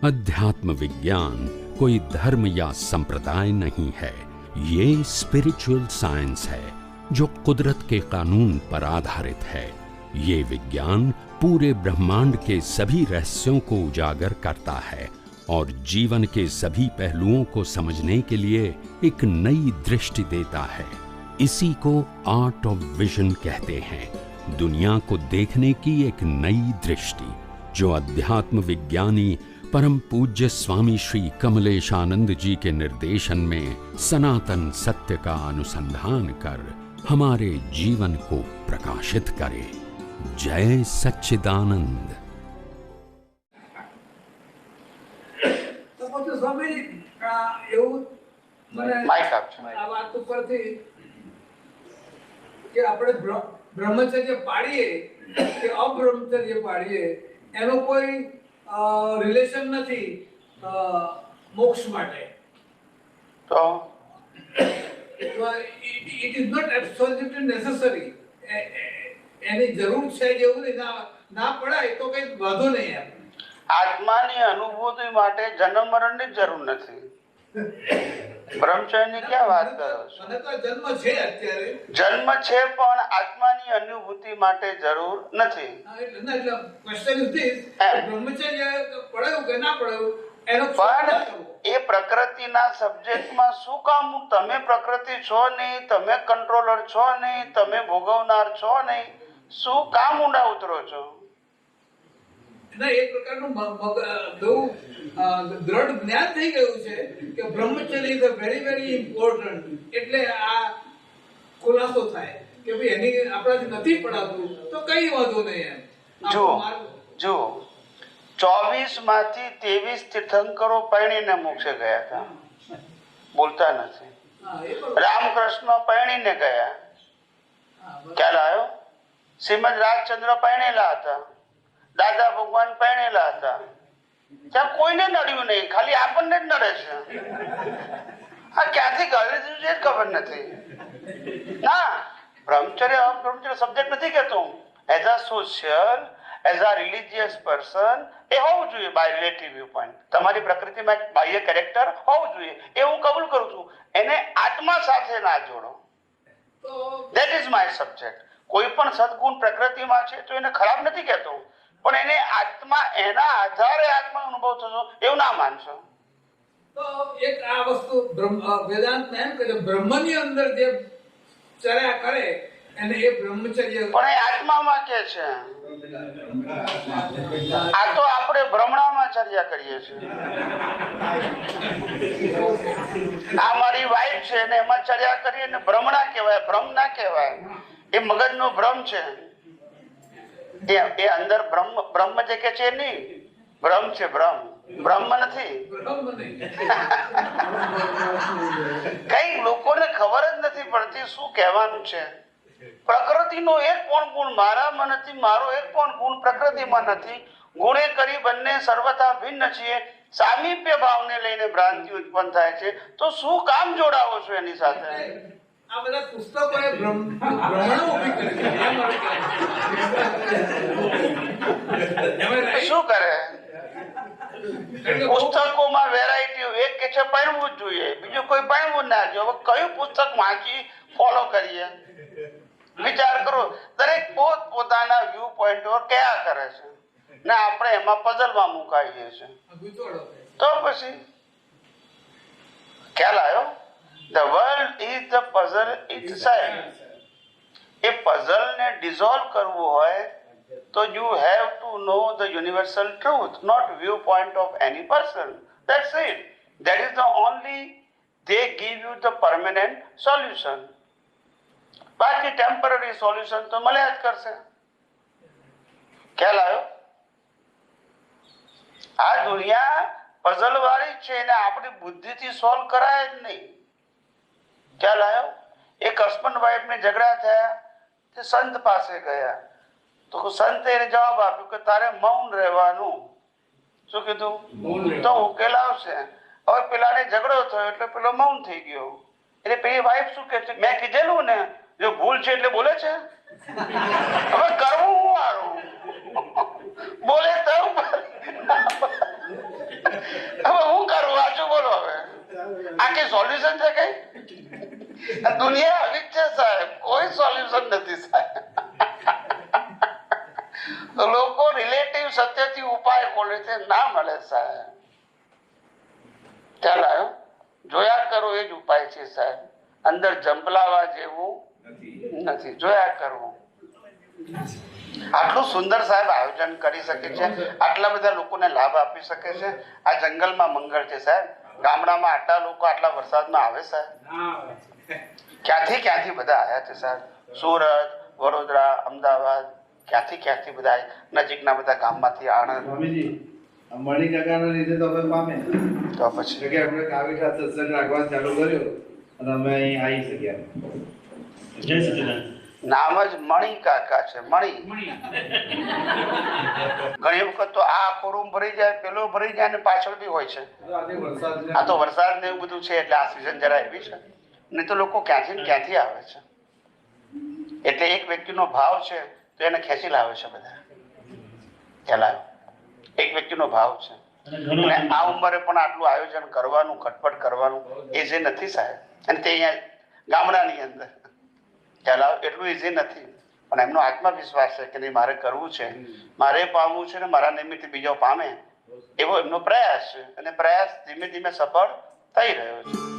अध्यात्म विज्ञान कोई धर्म या संप्रदाय नहीं है, ये स्पिरिचुअल साइंस है जो कुदरत के कानून पर आधारित है। ये विज्ञान पूरे ब्रह्मांड के सभी रहस्यों को उजागर करता है और जीवन के सभी पहलुओं को समझने के लिए एक नई दृष्टि देता है। इसी को आर्ट ऑफ विजन कहते हैं, दुनिया को देखने की एक नई दृष्टि, जो अध्यात्म विज्ञानी परम पूज्य स्वामी श्री कमलेशानंद जी के निर्देशन में सनातन सत्य का अनुसंधान कर हमारे जीवन को प्रकाशित करे। जय सच्चिदानंद। ब्रह्मचर्य पाड़िए કે અબ્રહ્મચર્ય પાડીએ એનો કોઈ રિલેશન નથી મોક્ષ માટે. તો it is not absolutely necessary. એની જરૂર છે જેવું ના પડાય તો કઈ વાંધો નહીં. એમ આત્માની અનુભૂતિ માટે જન્મ મરણની જરૂર નથી. બ્રહ્મચર્યની ક્યાં વાત કરો છો? મને તો જન્મ છે, અત્યારે જન્મ છે પણ આત્માની અનુભૂતિ માટે જરૂર નથી. એટલે ક્વેશ્ચન ઇઝ ધીસ, બ્રહ્મચર્ય પડાયું કે ના પડાયું એનો પણ એ પ્રકૃતિના સબ્જેક્ટમાં શું કામ? તમે પ્રકૃતિ છો નહીં, તમે કંટ્રોલર છો નહીં, તમે ભોગવનાર છો નહીં, શું કામ ઊંડા ઉતરો છો? એક પ્રકારનું બહુ દ્રઢ જ્ઞાન થઈ ગયું છે કે બ્રહ્મચર્ય ઇઝ વેરી વેરી ઇમ્પોર્ટન્ટ. એટલે આ ખુલાસો થાય કે ભાઈ એની આપણાથી નથી પડાતું તો કઈ વાંધો નહીં. એમ જો 24 માંથી 23 તીર્થંકરો પરણીને મોક્ષે ગયા હતા, બોલતા નથી. રામકૃષ્ણ પરણીને ગયા, ખ્યાલ આવ્યો? શ્રીમદ રાજચંદ્ર પરણેલા હતા, દાદા ભગવાન પરણેલા હતા. ત્યાં કોઈને નડ્યું નહીં, ખાલી આપણને જ નડે છે. આ ક્યાંથી ગળી દીધું છે ખબર નથી. ના, બ્રહ્મચર્ય અબ્રહ્મચર્ય સબ્જેક્ટ નથી કહેતો. As a social, as a religious person એ હોવું જોઈએ બાય રિલેટિવ વ્યૂ પોઈન્ટ. તમારી પ્રકૃતિમાં એક બાહ્ય કેરેક્ટર હોવું જોઈએ, એ હું કબૂલ કરું છું. એને આત્મા સાથે ના જોડો. That is my subject. કોઈ પણ સદગુણ પ્રકૃતિમાં છે તો એને ખરાબ નથી કહેતો, પણ એને આત્મા, એના આધારે આત્મા અનુભવ થશો એવું ના માનશો. તો એક આ વસ્તુ વેદાંત એમ કહે છે, બ્રહ્મની અંદર જે ચર્યા કરે એને એ બ્રહ્મચર્ય. પણ એ આત્મામાં કે છે, આ તો આપણે ભ્રમણામાં ચર્યા કરીએ છીએ. આ મારી વાઈફ છે ને એમાં ચર્યા કરીએ ને ભ્રમણા કહેવાય, ભ્રમ ના કહેવાય. એ મગજનો ભ્રમ છે. એ અંદર બ્રહ્મ જે કે છે નહીં, ભ્રમ છે, બ્રહ્મ નથી. કઈ લોકોને ખબર જ નથી પડતી શું કહેવાનું છે. પ્રકૃતિનો એક પણ ગુણ મારામાં નથી, મારો એક પણ ગુણ પ્રકૃતિમાં નથી. ગુણે કરી બંને સર્વથા ભિન્ન છીએ. સામીપ્ય ભાવને લઈને ભ્રાંતિ ઉત્પન્ન થાય છે. તો શું કામ જોડાવો છો એની સાથે? આ બધા પુસ્તકોએ ભ્રમણો ઊભી કરી. શું કરે? પુસ્તકોમાં વેરાયટી. એક કે છે ભણવું જ જોઈએ, બીજું કોઈ ભણવું ના જોઈએ. હવે કયું પુસ્તક વાંચી ફોલો કરીએ? વિચાર કરો. દરેક પોત પોતાના વ્યૂ પોઈન્ટો કયા કરે છે ને આપણે એમાં પઝલમાં મુકાઈએ છીએ. તો પછી ખ્યાલ આવ્યો? The world is the puzzle itself. A puzzle ને dissolve કરવું હોય તો you have to know the universal truth, not viewpoint of any person. That's it. That is the only, they give you the permanent solution. બાકી temporary solution તો મળ્યા જ કરશે. ખ્યાલ આવ્યો? આ દુનિયા પઝલ વાળી છે એને આપણી બુદ્ધિથી સોલ્વ કરાય જ નહીં. ખ્યાલ આવ્યો? એક હસબન્ડ વાઈફ ને ઝઘડા થયા, તે સંત પાસે ગયા તો સંતે એને જવાબ આપ્યો કે તારે મૌન રહેવાનું. શું કીધું? તો ઉકેલ આવશે. હવે પેલાને ઝઘડો થયો એટલે પેલો મૌન થઈ ગયો. એટલે પેલી વાઈફ શું કે છે, મેં કીધેલું ને જો ભૂલ છે એટલે બોલે છે. હવે કરવું હું આરું બોલે તો કઈ સોલ્યુશન છે કઈ? દુનિયા આવી જ છે સાહેબ, કોઈ સોલ્યુશન નથી સાહેબ. તો લોકો રિલેટિવ સત્યથી ઉપાય ખોલે છે, ના મળે સાહેબ. ચાલ આવ્યો, જોયા કરો એ જ ઉપાય છે સાહેબ. અંદર જંપલાવા જેવું નથી, જોયા કરવું. આટલું સુંદર સાહેબ આયોજન કરી શકે છે, આટલા બધા લોકોને લાભ આપી શકે છે. આ જંગલમાં મંગળ છે સાહેબ. ગામડામાં આટલા લોકો આટલા વરસાદમાં આવે સાહેબ? ક્યાંથી બધા આવ્યા છે સાહેબ? સુરત, વડોદરા, અમદાવાદ, ક્યાંથી બધા નજીકના બધા ગામમાંથી, આણંદ. સ્વામીજી, મણી કાકાના લીધે તો અમે પામે. તો પછી કે આપણે કાવીઠા સત્સંગ રાખવાનું ચાલુ કર્યો અને અમે અહીં આવી શક્યા. જય સચિદાનંદ. નામ જ મણી કાકા છે, મણી. ઘણી વખત તો આ આખો રૂમ ભરી જાય, પેલો ભરી જાય અને પાછળ બી હોય છે. આ તો વરસાદ ને એવું બધું છે એટલે આ સિઝન જરા એવી છે. નહીં તો લોકો ક્યાંથી આવે છે. એટલે એક વ્યક્તિનો ભાવ છે તો એને ખેંચી લાવે છે બધા. ખ્યાલ આવ્યો? એક વ્યક્તિનો ભાવ છે અને આ ઉંમરે પણ આટલું આયોજન કરવાનું, ખટપટ કરવાનું એ જે નથી સાહેબ. અને તે અહીંયા ગામડાની અંદર ખ્યાલ આવે એટલું ઇઝી નથી. પણ એમનો આત્મવિશ્વાસ છે કે નહીં, મારે કરવું છે, મારે પામવું છે ને મારા નિમિત્તે બીજો પામે, એવો એમનો પ્રયાસ છે. અને પ્રયાસ ધીમે ધીમે સફળ થઈ રહ્યો છે.